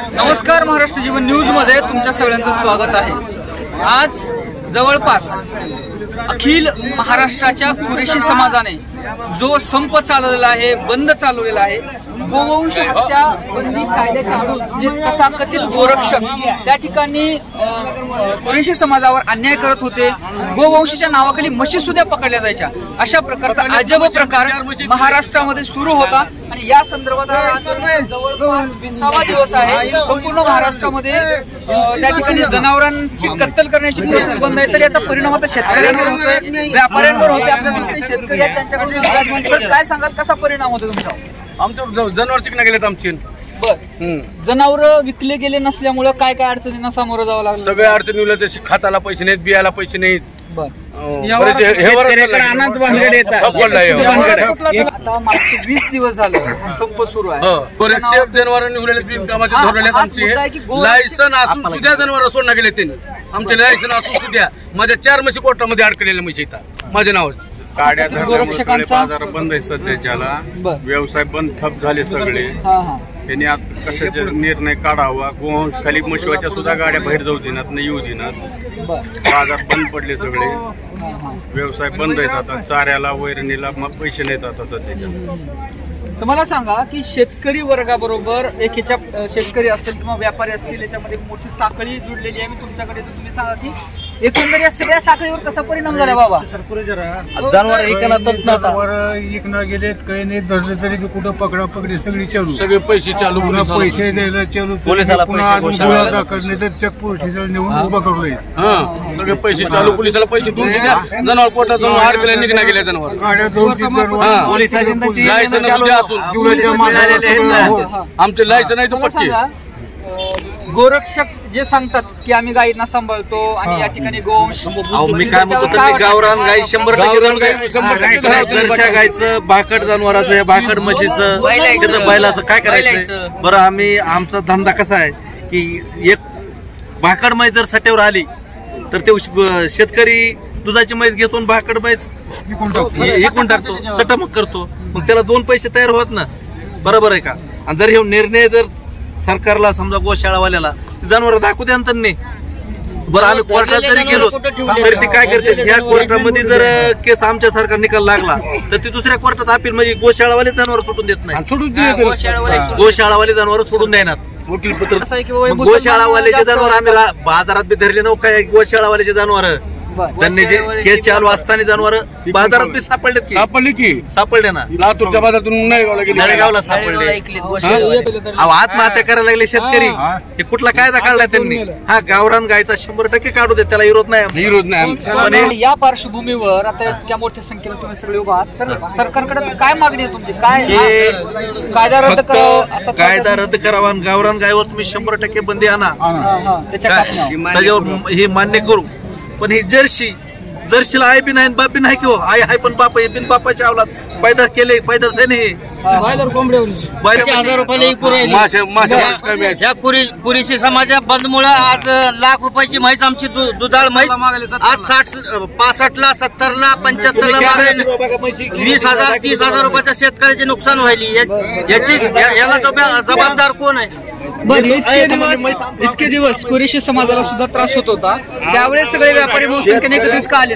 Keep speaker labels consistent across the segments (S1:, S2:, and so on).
S1: नमस्कार, महाराष्ट्र जीवन न्यूज मध्ये तुमच्या सगळ्यांचं स्वागत आहे। आज जवळपास अखिल महाराष्ट्राच्या कुरेशी समाजाने जो संप चालवलेला आहे, बंद चालवलेला आहे, गोवंश हत्या बंदी कायद्याच्या विरोधात जे तथाकथित गोरक्षक त्या ठिकाणी कुरेशी समाजावर अन्याय करत होते, गोवंशीच्या नावाखाली म्हशी सुद्धा पकडल्या जायच्या, अशा प्रकारचा अजब प्रकार महाराष्ट्रामध्ये सुरू होता। आणि या संदर्भात जवळपास 20वा दिवस आहे। संपूर्ण महाराष्ट्रामध्ये त्या ठिकाणी जनावरांची कत्तल करण्याची प्रोसेस बंद आहे, तर याचा परिणाम आता शेतकऱ्यांवर होतोय, व्यापाऱ्यांवर होतोय। आपल्या शेतकरी आहेत त्यांच्याकडून काय सांगाल, कसा परिणाम होतो तुमचा?
S2: आमच्या जनावर चिकना गेलेत आमची।
S1: जनावर विकले गेले नसल्यामुळे काय काय अडचणींना सामोरं जावं लागलं?
S2: सगळ्या अडचणी उलट जशी खताला पैसे नाहीत, बियाला पैसे नाहीत।
S1: आता मागचे 20 दिवस झाले संप सुरू आहे।
S2: जनावरांनी उरलेले बिनकामाचे धरलेले आमचे लायसन असून सुद्धा जनावर सोडण्यात गेले त्यांनी। आमचे लायसन असून सुद्धा माझ्या 4 म्हशी कोर्टामध्ये अडकलेल्या म्हशी येतात माझ्या नावाचे।
S3: गाड्या धरल्यामुळे बाजार बंद आहे सध्याच्याला, व्यवसाय बंद ठप झाले सगळे। त्यांनी आता कशाचा निर्णय काढावा, गोवंश खाली म्हशीवाच्या सुद्धा गाड्या बाहेर जाऊ देणार नाही, येऊ देणार, बाजार बंद पडले सगळे, व्यवसाय बंद आहेत। आता चाऱ्याला वैरणीला मग पैसे नाहीत आता सध्याच्या।
S1: तर मला सांगा की शेतकरी वर्गाबरोबर एक ह्याच्या शेतकरी असतील किंवा व्यापारी असतील याच्यामध्ये मोठी साखळी जुडलेली आहे। मी तुमच्याकडे तुम्ही सांगा की एकंदर या सगळ्या साखळीवर कसा परिणाम झाला बाबा?
S4: जनावर इकना गेलेत, काही नाही धरले तरी बी कुठं पकडा पकडी सगळी चालू,
S2: सगळे पैसे चालू,
S4: पैसे द्यायला चालू,
S3: पोलिसाला
S4: करणे तर चक पोलिसाला नेऊन उभा करू नये,
S2: सगळे पैसे चालू, पोलिसाला पैसे देऊन जनावर कोर्टात जाऊन अडकले निघणार गेले जनावर।
S4: गाड्या 2-3
S2: आमचे लायसन आहे तो पट्टी।
S1: गोरक्षक जे सांगतात की आम्ही गायींना सांभाळतो आणि या ठिकाणी गोवंश,
S4: मी काय म्हणतो तर गावरान गाई 100% गायचं, भाकड जनावराचं, भाकड म्हशीचं, त्याचं बैलाचं काय करायचं बरं? आम्ही आमचा धंदा कसा आहे की एक भाकड म्हैस जर सट्ट्यावर आली तर ते शेतकरी दुधाची म्हैस घेतो, भाकड म्हैस विकून टाकतो, सटमक करतो, मग त्याला 2 पैसे तयार होत ना, बरोबर आहे का? आणि जर हे निर्णय जर सरकारला समजा गोशाळावाल्याला जनावर दाखवू द्या त्यांनी, बरं आम्ही कोर्टात जरी गेलो तरी ते काय करते, ह्या कोर्टामध्ये जर केस आमच्या सरकार निकाल लागला तर ते दुसऱ्या कोर्टात अपील, म्हणजे गोशाळावाले जनावर सोडून देत नाही, गोशाळावाले जनावर सोडून देणार
S2: वकील पत्र।
S4: गोशाळावाल्याचे जनावर आम्ही बाजारात बी धरले नव्हते, काय गोशाळावाल्याचे जनावर त्यांनी जे केस चालू असताना जनावर बाजारात बी सापडले ना,
S2: लातूरच्या बाजारातून
S4: नळेगावला सापडले। आत्महत्या करायला लागले शेतकरी, हे कुठला कायदा काढला त्यांनी? हा गावरान गायचा 100% काढू दे, त्याला विरोध नाही।
S1: या पार्श्वभूमीवर आता इतक्या मोठ्या संख्येने तुम्ही सगळे उभा आहात, तर सरकारकडे काय मागणी आहे तुमची? काय कायदा रद्द करावा,
S4: कायदा रद्द करावा आणि गावरान गायवर तुम्ही 100% बंदी आणा, त्याच्यावर हे मान्य करू। पण ही जर्शीला आई बी नाही, बाप बी नाही, किंवा आई आहे पण बाप आहे, बिन बापाच्या अवलाद पैदा केले, पैदाच आहे नाही।
S5: कुरेशी समाजा बंदमुळे आज लाख रुपयाची म्हैस, आमची दुधाळ म्हैस आज 65 ला 70 ला 75 ला 20,000 30,000 रुपयाच्या शेतकऱ्याचे नुकसान व्हायली, याला जबाबदार कोण आहे?
S1: इतके दिवस कुरेशी समाजाला सुद्धा त्रास होत होता, त्यावेळेस सगळे व्यापारी बहुसंख्येने एकत्रित का आले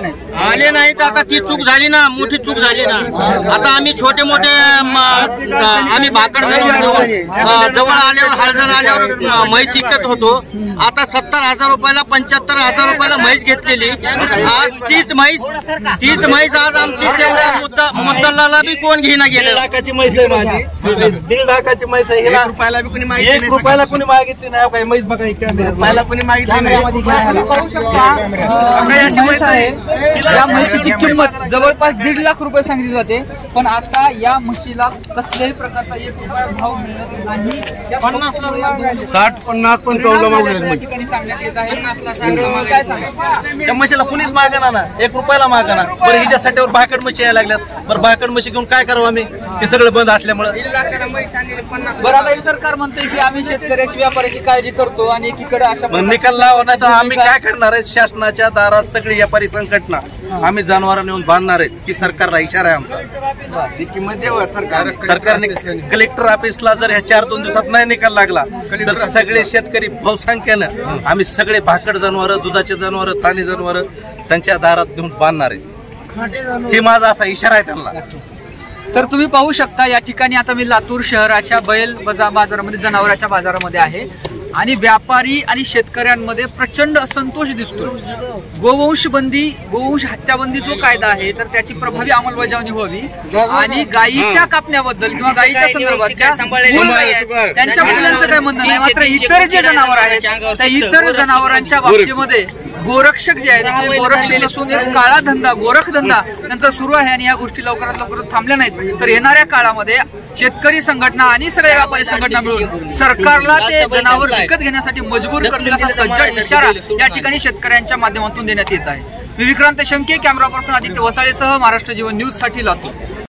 S5: नाही? तर आता ती चूक झाली ना, मोठी चूक झाली ना। आता आम्ही छोटे मोठे आम्ही भाकड जवळ आल्यावर हळदण आल्यावर म्हैस विकत होतो, आता 70,000 रुपयाला 75,000 रुपयाला म्हैस घेतलेली, आज तीच म्हैस आज आमची तेवढ्या मुद्दलाला बी कोण घेणं गेलं।
S4: 1 लाखाची म्हैस आहे माझी, 1.5 लाखाची म्हैस आहे, 1 रुपयाला बी कोणी मागितली नाही, काही म्हैस बघा रुपयाला कोणी मागितली नाही।
S1: या म्हशीची किंमत जवळपास 1.5 लाख रुपये सांगितली जाते, पण आता या म्हशीला कसल्याही प्रकारचा 1 रुपया भाव मिळत नाही।
S2: 60-50 पण
S1: ठिकाणी सांगण्यात येत आहे। काय सांगा,
S4: त्या म्हशीला कुणीच मागणार ना, 1 रुपयाला मागणार। बरं हिच्यासाठीवर भाकड म्हशी यायला लागल्यात, बरं भाकड म्हशी घेऊन काय करावं आम्ही? हे सगळं बंद असल्यामुळे।
S1: बरं आता सरकार म्हणते की आम्ही शेतकऱ्याची व्यापाऱ्याची काळजी करतो आणि एकीकडे अशा
S4: निकाल लावा, नाही तर आम्ही काय करणार आहे? शासनाच्या दारात सगळी व्यापारी संघटना आम्ही जनावर नेऊन बांधणार आहेत की सरकारला इशारा आहे आमचा. सरकारने कलेक्टर ऑफिसला जर ह्या 4-2 दिवसात नाही निकाल लागला तर सगळे शेतकरी बहुसंख्येनं आम्ही सगळे भाकड जनावर, दुधाचे जनावर, ताणी जनावर त्यांच्या दारात घेऊन बांधणार आहेत. हे माझा असा इशारा आहे त्यांना.
S1: तर तुम्ही पाहू शकता या ठिकाणी आता मी लातूर शहराच्या बैल बाजारामध्ये, जनावरांच्या बाजारामध्ये आहे आणि व्यापारी आणि शेतकऱ्यांमध्ये प्रचंड असंतोष दिसतो. गोवंश हत्याबंदी जो कायदा आहे तर त्याची प्रभावी अंमलबजावणी व्हावी आणि गायीच्या कापण्याबद्दल किंवा गायीच्या संदर्भात त्यांच्या मुलांचं काय म्हणणं नाही. मात्र इतर जे जनावर आहेत त्या इतर जनावरांच्या बाबतीमध्ये गोरक्षक जे आहेत ते गोरक्षक नसून एक काळा धंदा, गोरख धंदा त्यांचा सुरू आहे आणि या गोष्टी लवकरात लवकर थांबल्या नाहीत तर येणाऱ्या काळामध्ये शेतकरी संघटना आणि सगळ्या व्यापारी संघटना मिळून सरकारला ते जनावर विकत घेण्यासाठी मजबूर करतील असा सज्जड इशारा या ठिकाणी शेतकऱ्यांच्या माध्यमातून देण्यात येत आहे. मी विक्रांत शंके, कॅमेरा पर्सन आदित्य वसाळेसह महाराष्ट्र जीवन न्यूज साठी लातूर.